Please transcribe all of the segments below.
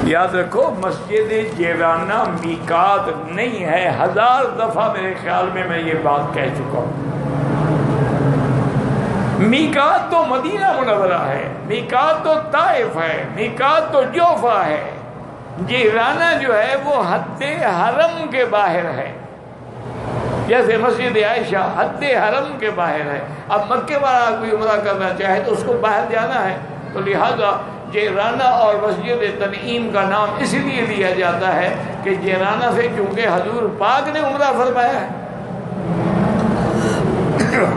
یاد رکھو مسجد جیرانہ میقات نہیں ہے، 1000 دفعہ میرے خیال میں یہ بات کہہ چکا ہوں۔ میقات تو مدینہ منورہ ہے، میقات تو طائف ہے، میقات تو جوفہ ہے، جیرانہ جو ہے وہ حد حرم کے باہر ہے، جیسے مسجد عائشہ حد حرم کے باہر ہے۔ اب مکے والا کوئی عمرہ کرنا چاہے تو اس کو باہر جانا ہے، تو لہذا جیرانہ اور مسجد تنعیم کا نام اس لیے لیا جاتا ہے کہ جیرانہ سے چونکہ حضور پاک نے عمرہ فرمایا ہے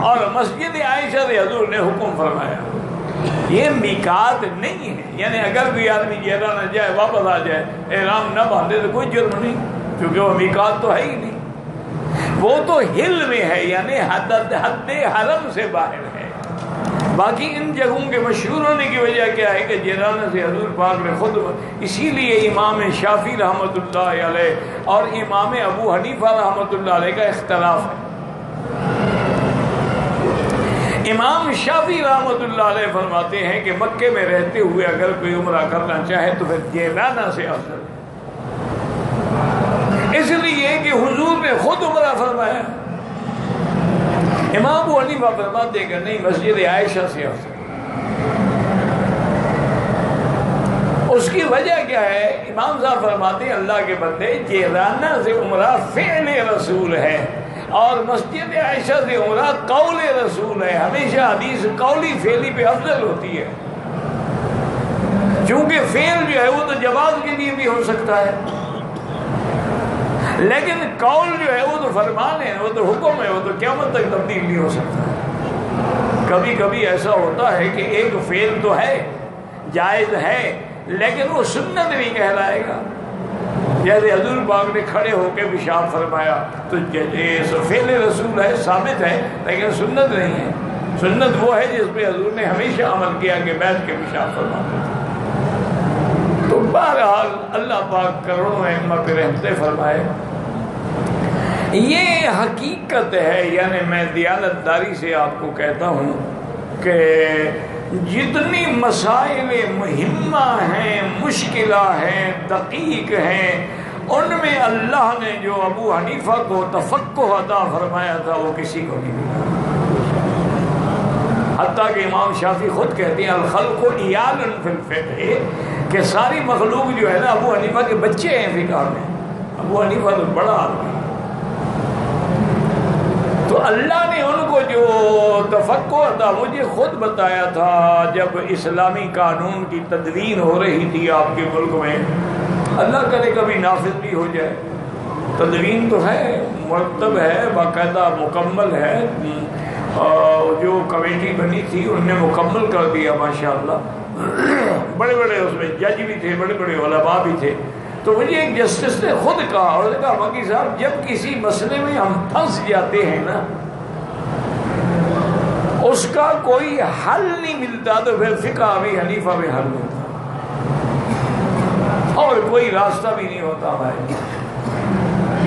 اور مسجد عائشہ سے حضور نے حکم فرمایا، یہ میقات نہیں ہے۔ یعنی اگر کوئی آدمی جیرانہ جائے واپس آ جائے احرام نہ باندھے تو کوئی جرم نہیں، کیونکہ وہ میقات تو ہے ہی نہیں، وہ تو ہل میں ہے، یعنی حد حرم سے باہر ہے۔ باقی ان جگہوں کے مشہور ہونے کی وجہ کیا ہے کہ جیرانہ سے حضور پاک نے خود، اسی لیے امام شافعی رحمۃ اللہ علیہ اور امام ابو حنیفہ رحمۃ اللہ علیہ کا اختلاف ہے۔ امام شافعی رحمۃ اللہ علیہ فرماتے ہیں کہ مکے میں رہتے ہوئے اگر کوئی عمرہ کرنا چاہے تو پھر جیرانہ سے افضل ہے، اس لیے کہ حضور نے خود عمرہ فرمایا۔ امام ابو حنیفہ فرماتے ہیں کہ نہیں، مسجد عائشہ سے افضل۔ اس کی وجہ کیا ہے؟ امام صاحب فرماتے ہیں اللہ کے بندے، جیرانہ سے عمرہ فعل رسول ہے اور مسجد عائشہ سے عمرہ قول رسول ہے۔ ہمیشہ حدیث قولی فعلی پہ افضل ہوتی ہے، چونکہ فعل جو ہے وہ تو جواز کے لیے بھی ہو سکتا ہے، لیکن قول جو ہے وہ تو فرمان ہے، وہ تو حکم ہے، وہ تو قیامت تک تبدیل نہیں ہو سکتا۔ کبھی کبھی ایسا ہوتا ہے کہ ایک فعل تو ہے، جائز ہے، لیکن وہ سنت نہیں کہلائے گا۔ جیسے حضور پاک نے کھڑے ہو کے پیشاب فرمایا تو فعل رسول ہے، ثابت ہے، لیکن سنت نہیں ہے۔ سنت وہ ہے جس پہ حضور نے ہمیشہ عمل کیا کہ بیٹھ کے پیشاب فرماتے تھے۔ تو بہرحال اللہ پاک کروڑوں ائمہ پہ رحمتیں فرمائے۔ یہ حقیقت ہے، یعنی میں دیانت داری سے آپ کو کہتا ہوں کہ جتنی مسائل مہمہ ہیں، مشکلہ ہیں، دقیق ہیں، ان میں اللہ نے جو ابو حنیفہ کو تفقہ عطا فرمایا تھا وہ کسی کو نہیں ملا۔ حتیٰ کہ امام شافعی خود کہتے ہیں الخلق عیال فی الفقہ، کہ ساری مخلوق جو ہے نا ابو حنیفہ کے بچے ہیں فقہ میں۔ ابو حنیفہ تو بڑا آدمی، تو اللہ نے ان کو جو تفقہ عطا، مجھے خود بتایا تھا جب اسلامی قانون کی تدوین ہو رہی تھی آپ کے ملک میں، اللہ کرے کبھی نافذ بھی ہو جائے، تدوین تو ہے، مرتب ہے، باقاعدہ مکمل ہے، جو کمیٹی بنی تھی ان نے مکمل کر دیا ماشاءاللہ، بڑے بڑے اس میں جج بھی تھے، بڑے بڑے علماء بھی تھے۔ تو مجھے ایک جسٹس نے خود کہا، اور نے کہا مکی صاحب جب کسی مسئلے میں ہم پھنس جاتے ہیں نا، اس کا کوئی حل نہیں ملتا، تو پھر فقہ ابی حنیفہ میں حل ہوتا اور کوئی راستہ بھی نہیں ہوتا ہمارے۔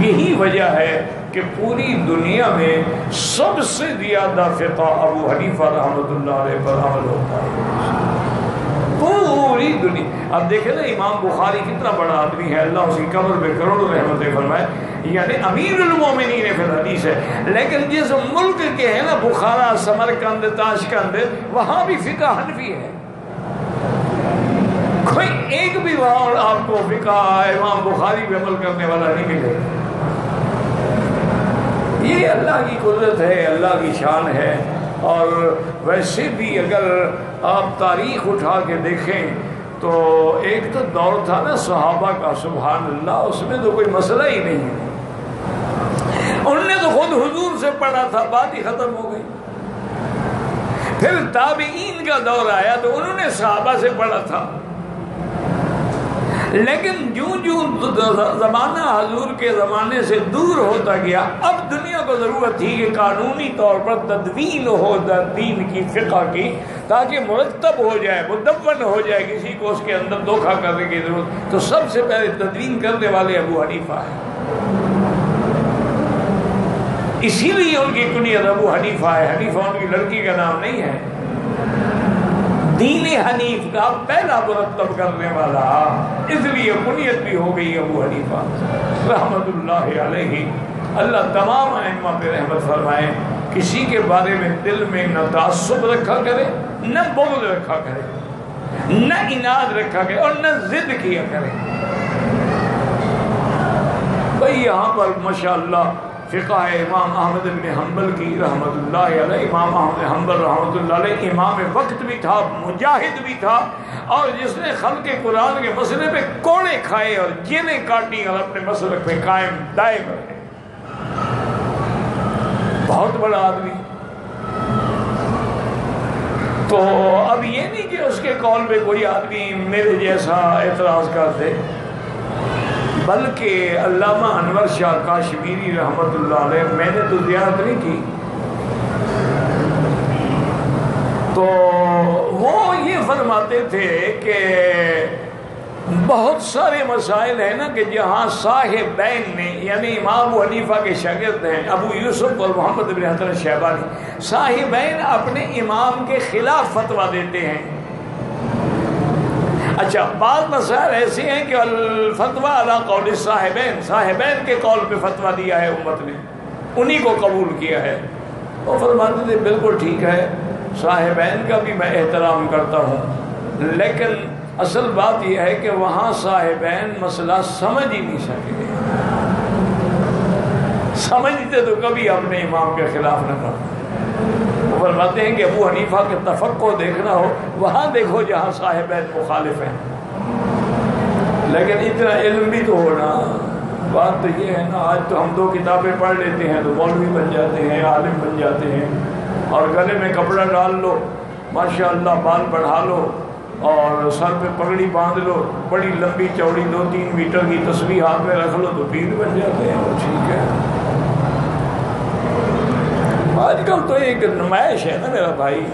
یہی وجہ ہے کہ پوری دنیا میں سب سے زیادہ فقہ ابو حنیفہ رحمۃ اللہ علیہ پر عمل ہوتا ہے، پوری دنیا۔ اب دیکھیں نا امام بخاری کتنا بڑا آدمی ہے، اللہ اس کی قبر پہ کروڑوں رحمتیں فرمائے، یعنی امیر المومنین فی الحدیث ہے، لیکن جس ملک کے ہیں نا بخارا، سمرقند، تاشقند، وہاں بھی فقہ حنفی ہے، کوئی ایک بھی وہاں آپ کو فقہ امام بخاری پہ عمل کرنے والا نہیں ملے گا۔ یہ اللہ کی قدرت ہے، اللہ کی شان ہے۔ اور ویسے بھی اگر آپ تاریخ اٹھا کے دیکھیں تو ایک تو دور تھا نا صحابہ کا، سبحان اللہ، اس میں تو کوئی مسئلہ ہی نہیں ہے، انہوں نے تو خود حضور سے پڑھا تھا، بات ہی ختم ہو گئی۔ پھر تابعین کا دور آیا تو انہوں نے صحابہ سے پڑھا تھا، لیکن جو زمانہ حضور کے زمانے سے دور ہوتا گیا، اب دنیا کو ضرورت تھی کہ قانونی طور پر تدوین ہو دین کی، فقہ کی، تاکہ مرتب ہو جائے، مدون ہو جائے، کسی کو اس کے اندر دھوکہ کرنے کی ضرورت۔ تو سب سے پہلے تدوین کرنے والے ابو حنیفہ ہیں، اسی لیے ان کی کنیت ابو حنیفہ ہے، حنیفہ ان کی لڑکی کا نام نہیں ہے۔ دین حنیف کا پہلا مرتب کرنے والا، اس لیے کنیت بھی ہو گئی ابو حنیفہ رحمت اللہ علیہ۔ اللہ تمام ائمہ پہ رحمت فرمائے۔ کسی کے بارے میں دل میں نہ تعصب رکھا کرے، نہ بغض رکھا کرے، نہ اناد رکھا کرے اور نہ ضد کیا کرے۔ بھئی یہاں پر ماشاءاللہ فقہ امام احمد بن حنبل کی رحمت اللہ علیہ، امام احمد حنبل رحمت اللہ علیہ امام وقت بھی تھا، مجاہد بھی تھا، اور جس نے خلق قرآن کے مسئلے پہ کوڑے کھائے اور جیلیں کاٹی اور اپنے مسلک پہ قائم دائم رہے، بہت بڑا آدمی۔ تو اب یہ نہیں کہ اس کے قول پہ کوئی آدمی میرے جیسا اعتراض کر دے، بلکہ علامہ انور شاہ کاشمیری رحمت اللہ علیہ، میں نے تو زیارت نہیں کی، تو وہ یہ فرماتے تھے کہ بہت سارے مسائل ہیں نا کہ جہاں صاحبین نے، یعنی امام ابو حنیفہ کے شاگرد ہیں ابو یوسف اور محمد بن حسن الشیبانی، صاحبین اپنے امام کے خلاف فتویٰ دیتے ہیں۔ اچھا، بعض مسائل ایسے ہیں کہ الفتویٰ علی قول صاحبین، صاحبین کے قول پہ فتویٰ دیا ہے امت نے، انہی کو قبول کیا ہے۔ وہ فرماتے تھے بالکل ٹھیک ہے، صاحبین کا بھی میں احترام کرتا ہوں، لیکن اصل بات یہ ہے کہ وہاں صاحبین مسئلہ سمجھ ہی نہیں سکے، سمجھتے تو کبھی اپنے امام کے خلاف نہ کرتے۔ وہ فرماتے ہیں کہ ابو حنیفہ کے تفقہ دیکھنا ہو وہاں دیکھو جہاں صاحبین مخالف ہیں، لیکن اتنا علم بھی تو ہونا۔ بات تو یہ ہے نا، آج تو ہم 2 کتابیں پڑھ لیتے ہیں تو مولوی بن جاتے ہیں، عالم بن جاتے ہیں، اور گلے میں کپڑا ڈال لو، ماشاءاللہ بال بڑھا لو اور سر پہ پگڑی باندھ لو، بڑی لمبی چوڑی 2-3 میٹر کی تسبیح ہاتھ میں رکھ لو تو پیر بن جاتے ہیں۔ وہ ٹھیک ہے، آج کل تو ایک نمائش ہے نا میرا بھائی،